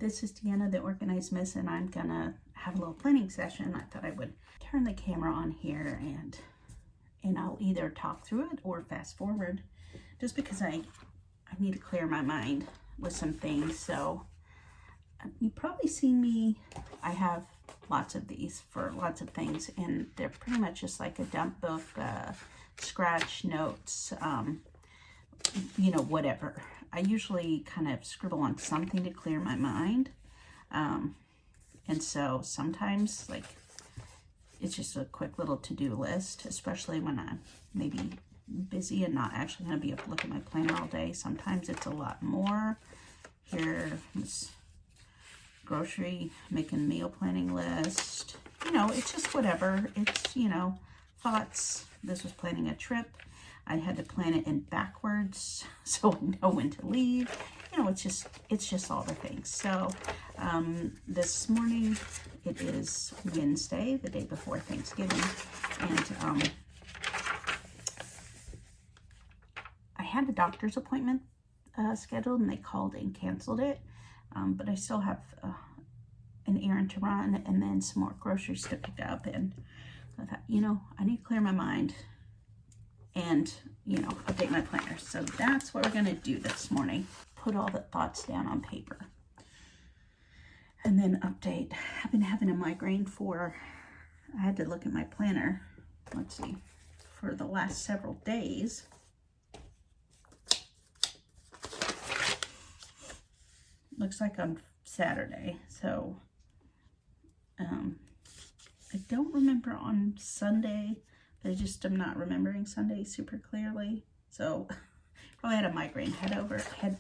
This is Deanna, the Organized Miss, and I'm gonna have a little planning session. I thought I would turn the camera on here and I'll either talk through it or fast forward, just because I need to clear my mind with some things. So you've probably seen me, I have lots of these for lots of things, and they're pretty much just like a dump book, scratch notes, you know, whatever. I usually kind of scribble on something to clear my mind. And so sometimes, like, it's just a quick little to-do list, especially when I'm maybe busy and not actually going to be able to look at my planner all day. Sometimes it's a lot more. Here is grocery, making meal planning list. You know, it's just whatever. It's, you know, thoughts. This was planning a trip. I had to plan it in backwards so I know when to leave. You know, it's just all the things. So this morning, it is Wednesday, the day before Thanksgiving, and I had a doctor's appointment scheduled, and they called and canceled it. But I still have an errand to run and then some more groceries to pick up. And I thought, you know, I need to clear my mind and, you know, update my planner. So that's what we're going to do this morning. Put all the thoughts down on paper. And then update. I've been having a migraine I had to look at my planner, let's see, for the last several days. Looks like on Saturday. So I don't remember on Sunday. I just am not remembering Sunday super clearly. So probably had a migraine hangover. And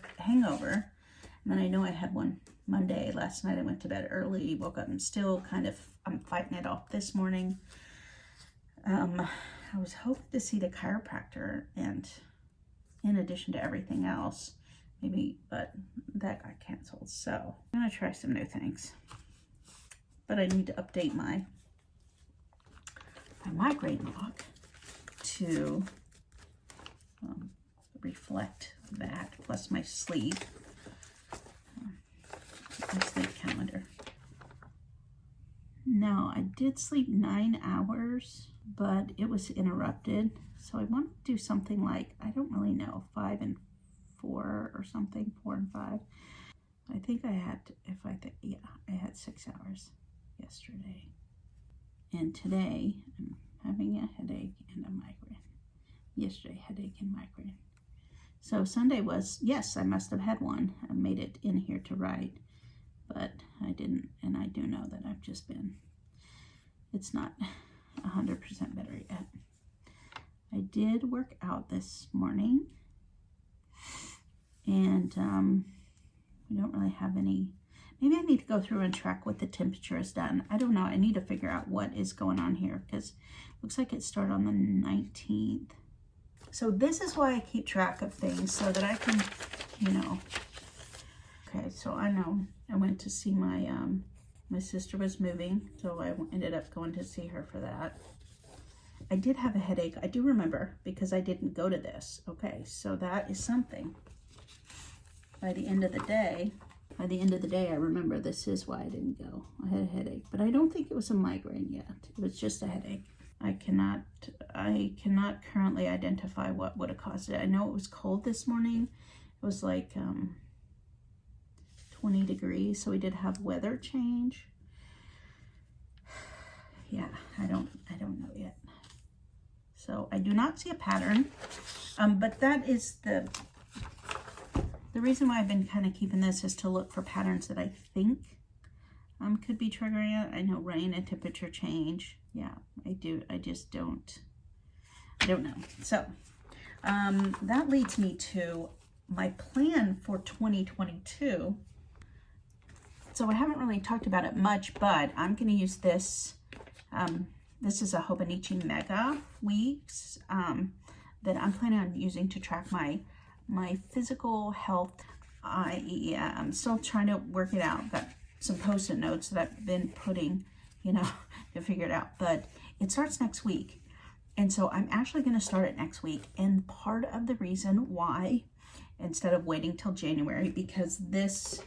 then I know I had one Monday. Last night I went to bed early, woke up and still I'm fighting it off this morning. I was hoping to see the chiropractor, and in addition to everything else, maybe, but that got canceled. So I'm gonna try some new things. But I need to update my migraine log to reflect that, plus my sleep calendar. Now, I did sleep 9 hours, but it was interrupted. So I want to do something like, I don't really know, 5 and 4 or something, 4 and 5. I think I had, I had 6 hours yesterday. And today, I'm having a headache and a migraine. Yesterday, headache and migraine. So Sunday was, yes, I must have had one. I made it in here to write, but I didn't. And I do know that I've just been, it's not 100% better yet. I did work out this morning, and we don't really have any. Maybe I need to go through and track what the temperature has done. I don't know. I need to figure out what is going on here, because it looks like it started on the 19th. So this is why I keep track of things, so that I can, you know. Okay, so I know I went to see my sister was moving, so I ended up going to see her for that. I did have a headache. I do remember, because I didn't go to this. Okay, so that is something. By the end of the day, I remember this is why I didn't go. I had a headache, but I don't think it was a migraine yet. It was just a headache. I cannot currently identify what would have caused it. I know it was cold this morning. It was like 20 degrees, so we did have weather change. Yeah, I don't know yet. So I do not see a pattern, but that is the reason why I've been kind of keeping this, is to look for patterns that I think could be triggering it. I know rain and temperature change. Yeah, I do. I just don't know. So that leads me to my plan for 2022. So I haven't really talked about it much, but I'm going to use this. This is a Hobonichi Mega Weeks that I'm planning on using to track my physical health. I'm still trying to work it out. Got some post-it notes that I've been putting, you know, to figure it out. But it starts next week. And so I'm actually going to start it next week. And part of the reason why, instead of waiting till January, because this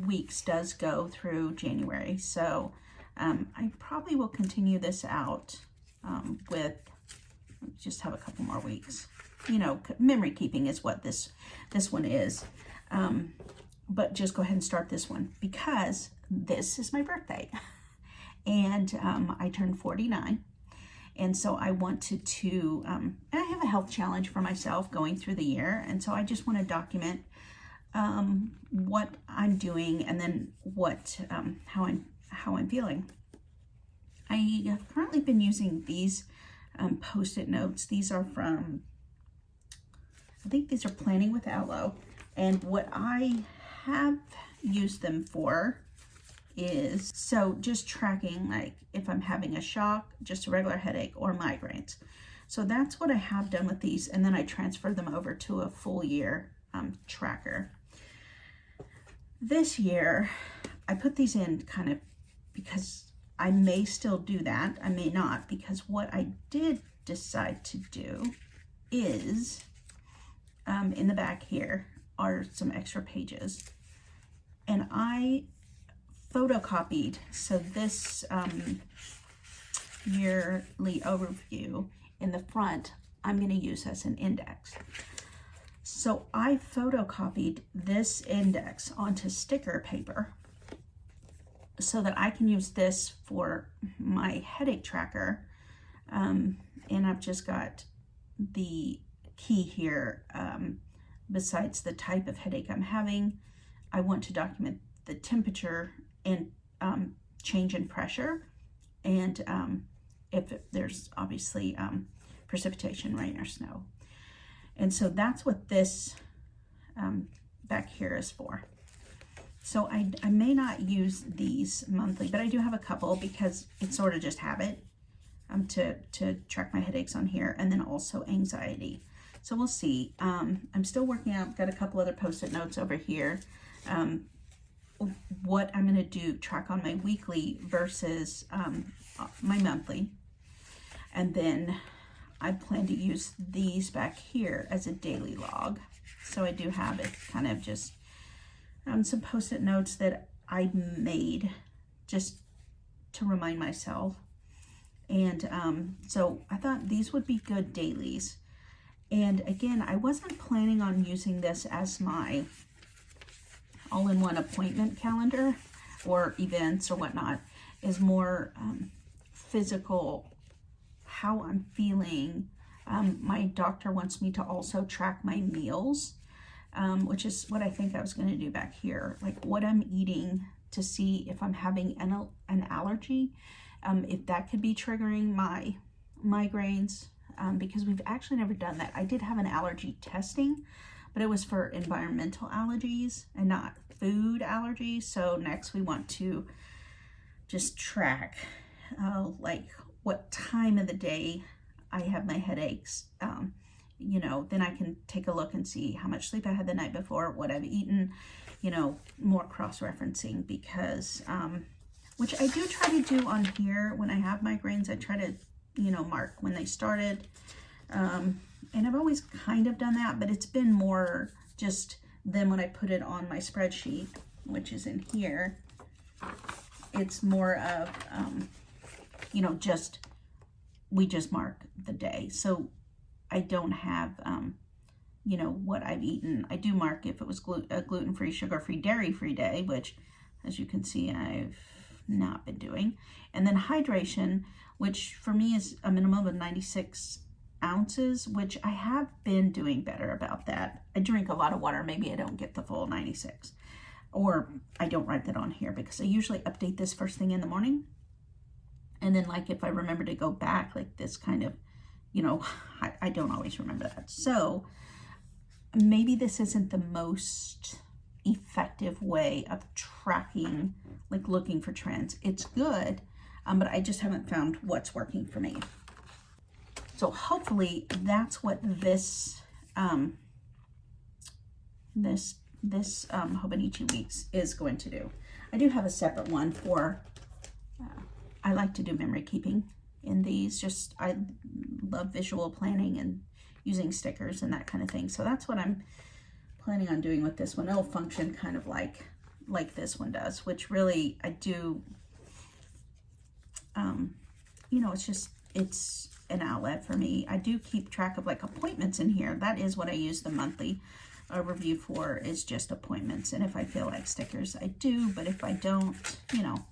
weeks does go through January. So I probably will continue this out with just have a couple more weeks. You know, memory keeping is what this one is. But just go ahead and start this one because this is my birthday. And I turned 49. And so I wanted to, and I have a health challenge for myself going through the year. And so I just want to document what I'm doing and then what, how I'm feeling. I have currently been using these Post-it notes. These are from, I think these are Planning with Aloe. And what I have used them for is, so just tracking, like if I'm having a shock, just a regular headache, or migraines. So that's what I have done with these, and then I transfer them over to a full year tracker. This year, I put these in kind of because I may still do that, I may not, because what I did decide to do is, in the back here are some extra pages, and I photocopied, so this yearly overview in the front, I'm going to use as an index. So I photocopied this index onto sticker paper so that I can use this for my headache tracker. And I've just got the key here. Besides the type of headache I'm having, I want to document the temperature and change in pressure, and if there's obviously precipitation, rain or snow. And so that's what this back here is for. So I may not use these monthly, but I do have a couple because it's sort of just habit to track my headaches on here, and then also anxiety. So we'll see. I'm still working out, got a couple other Post-it notes over here. What I'm going to do, track on my weekly versus my monthly. And then I plan to use these back here as a daily log. So I do have it kind of just some Post-it notes that I made just to remind myself. And so I thought these would be good dailies. And again, I wasn't planning on using this as my all-in-one appointment calendar or events or whatnot. Is more physical, how I'm feeling. My doctor wants me to also track my meals, which is what I think I was going to do back here, like what I'm eating to see if I'm having an allergy, if that could be triggering my migraines, because we've actually never done that. I did have an allergy testing, but it was for environmental allergies and not food allergies. So next we want to just track like what time of the day I have my headaches. You know, then I can take a look and see how much sleep I had the night before, what I've eaten, you know, more cross-referencing, because which I do try to do on here when I have migraines. I try to, you know, mark when they started. And I've always kind of done that, but it's been more just then when I put it on my spreadsheet, which is in here, it's more of, you know, just, we just mark the day. So I don't have, you know, what I've eaten. I do mark if it was a gluten-free, sugar-free, dairy-free day, which, as you can see, I've not been doing. And then hydration, which for me is a minimum of 96 ounces, which I have been doing better about that. I drink a lot of water. Maybe I don't get the full 96, or I don't write that on here because I usually update this first thing in the morning. And then like if I remember to go back, like this kind of, you know, I don't always remember that. So maybe this isn't the most effective way of tracking, like looking for trends. It's good, but I just haven't found what's working for me. So hopefully that's what this Hobonichi Weeks is going to do. I do have a separate one for, I like to do memory keeping in these. Just, I love visual planning and using stickers and that kind of thing. So that's what I'm planning on doing with this one. It'll function kind of like like this one does, which really I do, you know, it's an outlet for me. I do keep track of like appointments in here. That is what I use the monthly review for, is just appointments. And if I feel like stickers, I do, but if I don't, you know,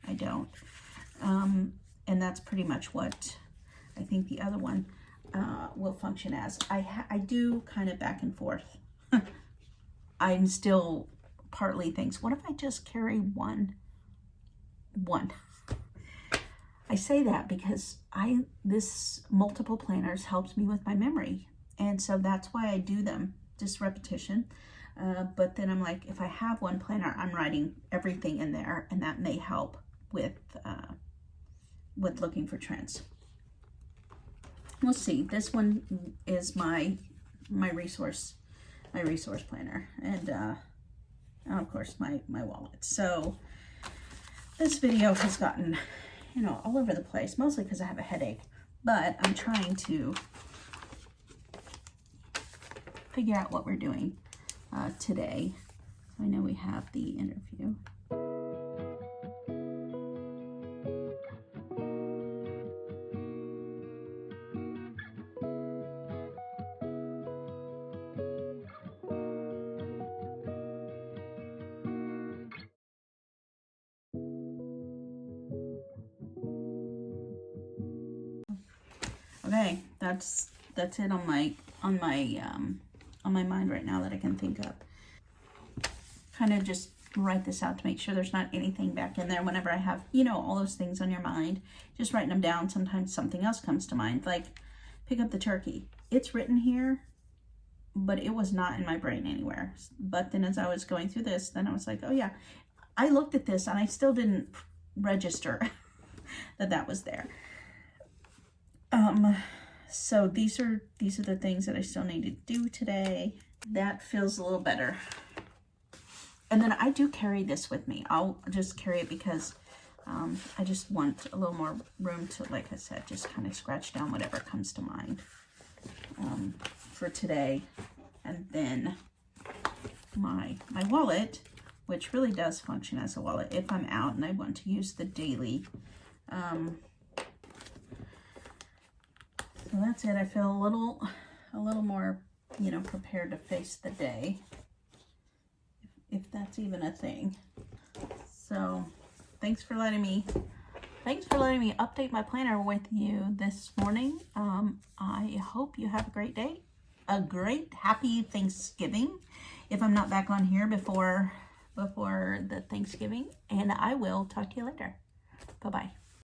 I don't. And that's pretty much what I think the other one will function as. I do kind of back and forth. I'm still partly thinks, what if I just carry one? I say that because this multiple planners helps me with my memory. And so that's why I do them, just repetition. But then I'm like, if I have one planner, I'm writing everything in there, and that may help with looking for trends. We'll see. This one is my resource planner, and of course my wallet. So this video has gotten, you know, all over the place, mostly because I have a headache, but I'm trying to figure out what we're doing today. I know we have the interview. Okay, that's it on my mind right now that I can think of. Kind of just write this out to make sure there's not anything back in there. Whenever I have, you know, all those things on your mind, just writing them down. Sometimes something else comes to mind, like pick up the turkey. It's written here, but it was not in my brain anywhere. But then as I was going through this, then I was like, oh yeah, I looked at this and I still didn't register that was there. So these are the things that I still need to do today. That feels a little better. And then I do carry this with me. I'll just carry it because I just want a little more room to, like I said, just kind of scratch down whatever comes to mind for today. And then my wallet, which really does function as a wallet if I'm out and I want to use the daily. So that's it. I feel a little more, you know, prepared to face the day, if that's even a thing. So thanks for letting me update my planner with you this morning. I hope you have a great day, a great happy Thanksgiving, if I'm not back on here before the Thanksgiving, and I will talk to you later. Bye-bye.